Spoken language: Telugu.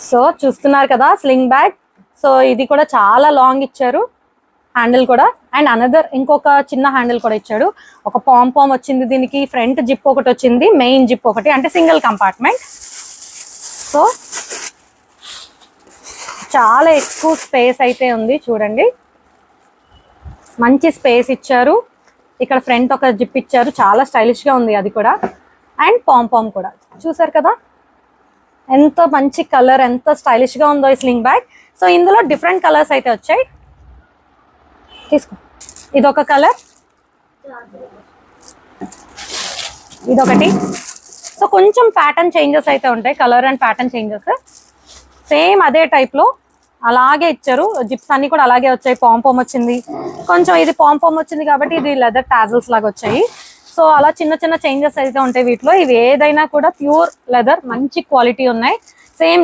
సో చూస్తున్నారు కదా స్లింగ్ బ్యాగ్. సో ఇది కూడా చాలా లాంగ్ ఇచ్చారు హ్యాండిల్ కూడా. అండ్ అనదర్ ఇంకొక చిన్న హ్యాండిల్ కూడా ఇచ్చాడు. ఒక పామ్ వచ్చింది దీనికి. ఫ్రంట్ జిప్ ఒకటి వచ్చింది, మెయిన్ జిప్ ఒకటి, అంటే సింగిల్ కంపార్ట్మెంట్. సో చాలా ఎక్కువ స్పేస్ అయితే ఉంది చూడండి. మంచి స్పేస్ ఇచ్చారు. ఇక్కడ ఫ్రంట్ ఒక జిప్ ఇచ్చారు, చాలా స్టైలిష్ గా ఉంది అది కూడా. అండ్ పామ్ కూడా చూసారు కదా ఎంత మంచి కలర్, ఎంత స్టైలిష్ గా ఉందో ఈ స్లింగ్ బ్యాగ్. సో ఇందులో డిఫరెంట్ కలర్స్ అయితే వచ్చాయి. తీసుకో. ఇదొక కలర్, ఇదొకటి. సో కొంచెం ప్యాటర్న్ చేంజెస్ అయితే ఉంటాయి, colour and pattern changes. Same అదే టైప్ లో అలాగే ఇచ్చారు. జిప్స్ అన్ని కూడా అలాగే వచ్చాయి. పామ్ వచ్చింది, కొంచెం ఇది పామ్ వచ్చింది కాబట్టి ఇది లెదర్ టాజల్స్ లాగా వచ్చాయి. సో అలా చిన్న చిన్న చేంజెస్ అయితే ఉంటాయి వీటిలో. ఇవి ఏదైనా కూడా ప్యూర్ లెదర్, మంచి క్వాలిటీ ఉన్నాయి. సేమ్